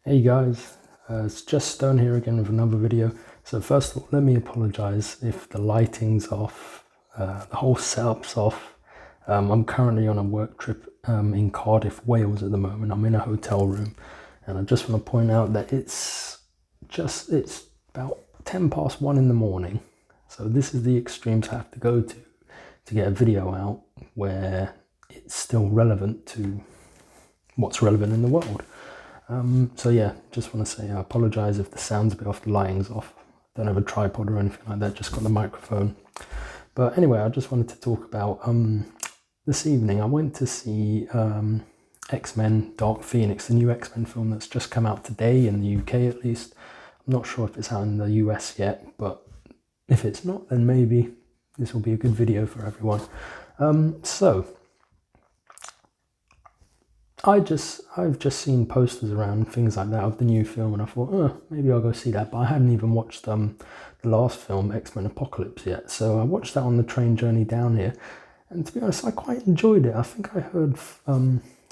Hey guys, it's just Stone here again with another video. So first of all, let me apologize if the lighting's off, the whole setup's off. I'm currently on a work trip in Cardiff, Wales at the moment. I'm in a hotel room and I just want to point out that it's about 10 past 1 in the morning. So this is the extremes I have to go to get a video out where it's still relevant to what's relevant in the world. So yeah, just want to say I apologize if the sound's a bit off, the lighting's off. Don't have a tripod or anything like that, just got the microphone. But anyway, I just wanted to talk about this evening I went to see X-Men Dark Phoenix, the new X-Men film that's just come out today in the UK at least. I'm not sure if it's out in the US yet, but if it's not, then maybe this will be a good video for everyone. I've just seen posters around, things like that, of the new film, and I thought, maybe I'll go see that. But I hadn't even watched the last film, X-Men Apocalypse, yet. So I watched that on the train journey down here, and to be honest, I quite enjoyed it. I think I heard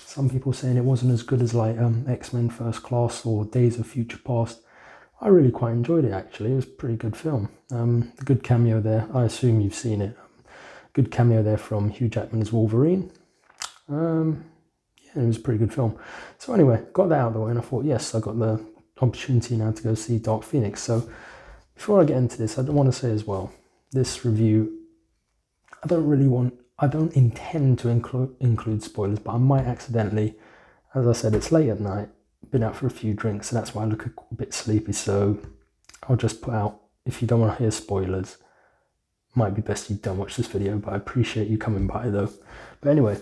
some people saying it wasn't as good as like X-Men First Class or Days of Future Past. I really quite enjoyed it, actually. It was a pretty good film. A good cameo there. I assume you've seen it. Good cameo there from Hugh Jackman as Wolverine. It was a pretty good film. So anyway, got that out of the way and I thought, yes, I got the opportunity now to go see Dark Phoenix. So before I get into this, I don't want to say as well, this review, I don't intend to include spoilers, but I might accidentally. As I said, it's late at night, been out for a few drinks, and that's why I look a bit sleepy. So I'll just put out, if you don't want to hear spoilers, might be best you don't watch this video, but I appreciate you coming by though. But anyway,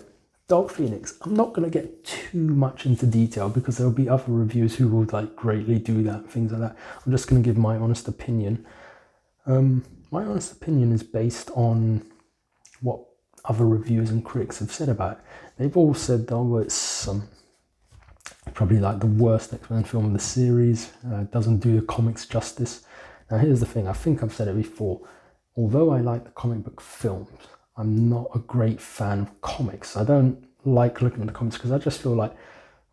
Dark Phoenix, I'm not going to get too much into detail because there'll be other reviewers who will like greatly do that, things like that. I'm just going to give my honest opinion. My honest opinion is based on what other reviewers and critics have said about it. They've all said, oh, it's probably like the worst X-Men film of the series, doesn't do the comics justice. Now here's the thing, I think I've said it before, although I like the comic book films, I'm not a great fan of comics. I don't like looking at the comics because I just feel like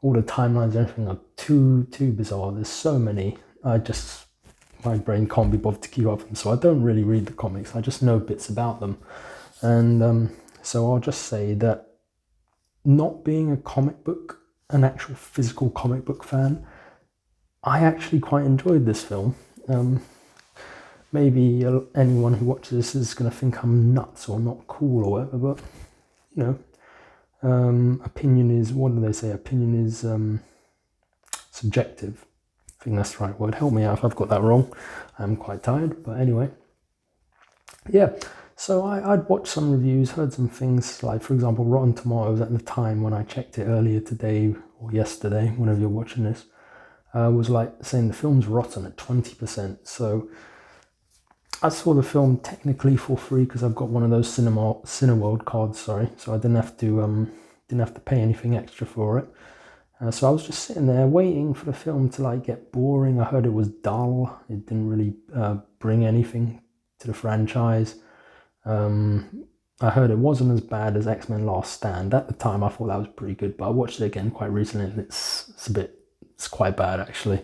all the timelines and everything are too bizarre. There's so many. My brain can't be bothered to keep up with them. So I don't really read the comics. I just know bits about them. And so I'll just say that not being an actual physical comic book fan, I actually quite enjoyed this film. Maybe anyone who watches this is going to think I'm nuts or not cool or whatever, but, you know, opinion is, what do they say? Opinion is subjective. I think that's the right word. Help me out if I've got that wrong. I'm quite tired, but anyway. Yeah, so I'd watched some reviews, heard some things, like, for example, Rotten Tomatoes at the time when I checked it earlier today or yesterday, whenever you're watching this, was like saying the film's rotten at 20%. So I saw the film technically for free because I've got one of those Cineworld cards, so I didn't have to pay anything extra for it. So I was just sitting there waiting for the film to like get boring. I heard it was dull. It didn't really bring anything to the franchise. I heard it wasn't as bad as X-Men Last Stand. At the time I thought that was pretty good, but I watched it again quite recently and it's quite bad actually.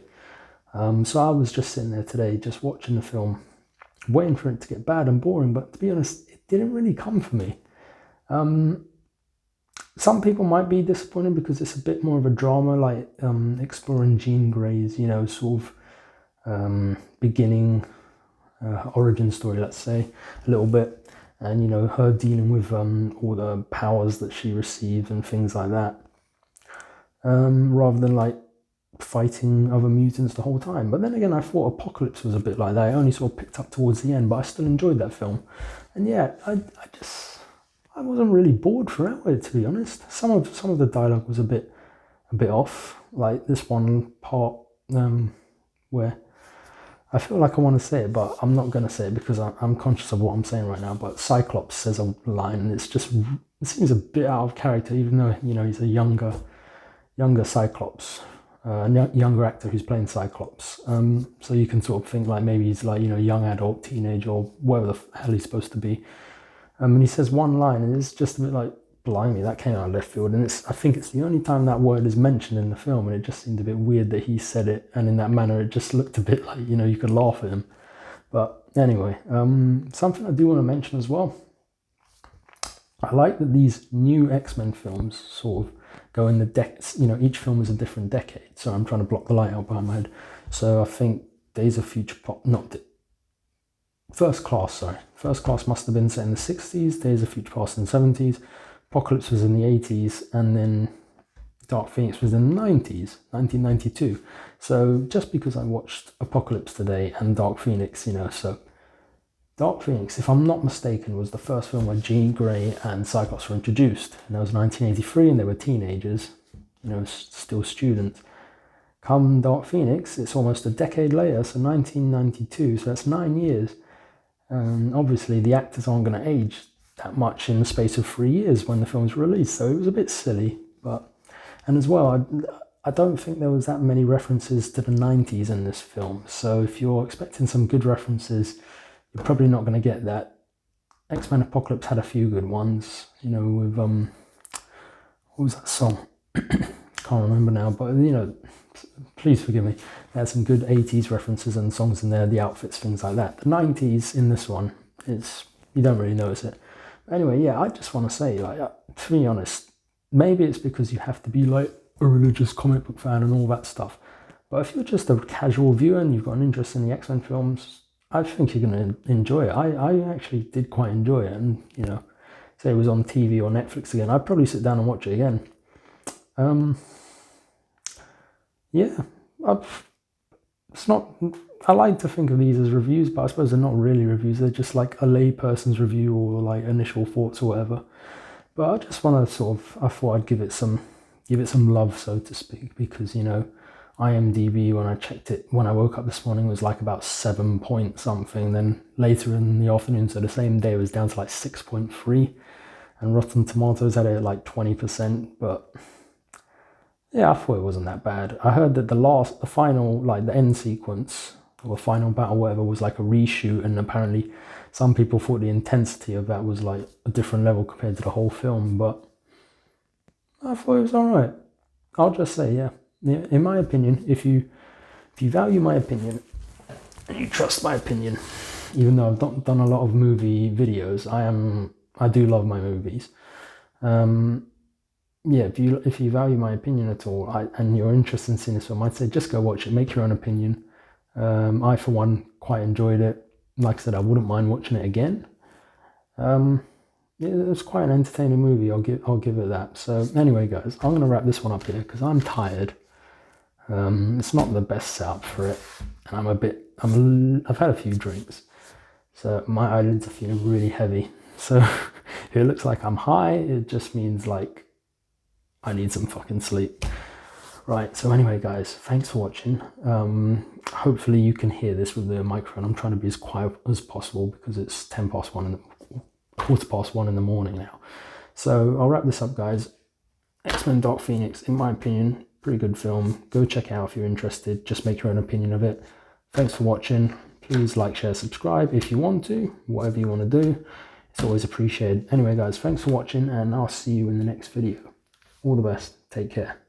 So I was just sitting there today just watching the film, waiting for it to get bad and boring, but to be honest, it didn't really come for me. Some people might be disappointed because it's a bit more of a drama, like exploring Jean Grey's, you know, sort of beginning origin story, let's say, a little bit, and, you know, her dealing with all the powers that she receives and things like that, rather than like fighting other mutants the whole time. But then again, I thought Apocalypse was a bit like that. I only sort of picked up towards the end, but I still enjoyed that film. And yeah, I wasn't really bored throughout it, to be honest. Some of the dialogue was a bit off, like this one part where I feel like I want to say it, but I'm not going to say it because I'm conscious of what I'm saying right now. But Cyclops says a line, and it seems a bit out of character, even though, you know, he's a younger Cyclops. Younger actor who's playing Cyclops. So you can sort of think like maybe he's like, you know, young adult, teenage, or whatever the hell he's supposed to be. And he says one line and it's just a bit like, blimey, that came out of left field. And I think it's the only time that word is mentioned in the film, and it just seemed a bit weird that he said it, and in that manner it just looked a bit like, you could laugh at him. But anyway, something I do want to mention as well. I like that these new X-Men films sort of go in the decades, each film is a different decade. So I'm trying to block the light out behind my head. So I think Days of Future First Class must have been set in the 60s, Days of Future Past in the 70s, Apocalypse was in the 80s, and then Dark Phoenix was in the 90s, 1992. So just because I watched Apocalypse today and Dark Phoenix, so Dark Phoenix, if I'm not mistaken, was the first film where Jean Grey and Cyclops were introduced. And that was 1983, and they were teenagers, still students. Come Dark Phoenix, it's almost a decade later, so 1992, so that's 9 years. And obviously the actors aren't going to age that much in the space of 3 years when the film's released, so it was a bit silly. And as well, I don't think there was that many references to the 90s in this film, so if you're expecting some good references, you're probably not going to get that. X-Men Apocalypse had a few good ones, with, what was that song? Can't remember now, but, please forgive me. They had some good 80s references and songs in there, the outfits, things like that. The 90s in this one, you don't really notice it. But anyway, yeah, I just want to say, to be honest, maybe it's because you have to be like a religious comic book fan and all that stuff. But if you're just a casual viewer and you've got an interest in the X-Men films, I think you're going to enjoy it. I actually did quite enjoy it. And, say it was on TV or Netflix again, I'd probably sit down and watch it again. Yeah, I like to think of these as reviews, but I suppose they're not really reviews. They're just like a layperson's review or like initial thoughts or whatever. But I just want to I thought I'd give it some love, so to speak, because, IMDb, when I checked it, when I woke up this morning, was like about 7 point something. Then later in the afternoon, so the same day, it was down to like 6.3. And Rotten Tomatoes had it at like 20%. But yeah, I thought it wasn't that bad. I heard that the final, like the end sequence, or the final battle, whatever, was like a reshoot. And apparently some people thought the intensity of that was like a different level compared to the whole film. But I thought it was all right. I'll just say, yeah. In my opinion, if you value my opinion and you trust my opinion, even though I've not done a lot of movie videos, I do love my movies. Yeah, if you value my opinion at all, and you're interested in seeing this film, I'd say just go watch it, make your own opinion. I, for one, quite enjoyed it. Like I said, I wouldn't mind watching it again. It was quite an entertaining movie. I'll give it that. So anyway, guys, I'm gonna wrap this one up here because I'm tired. It's not the best setup for it, and I've had a few drinks, so my eyelids are feeling really heavy. So if it looks like I'm high, it just means like I need some fucking sleep. Right, so anyway, guys, thanks for watching. Hopefully you can hear this with the microphone. I'm trying to be as quiet as possible because it's 1:15 in the morning now. So I'll wrap this up, guys. X-Men Dark Phoenix, in my opinion, pretty good film. Go check it out if you're interested. Just make your own opinion of it. Thanks for watching. Please like, share, subscribe if you want to. Whatever you want to do. It's always appreciated. Anyway, guys, thanks for watching, and I'll see you in the next video. All the best. Take care.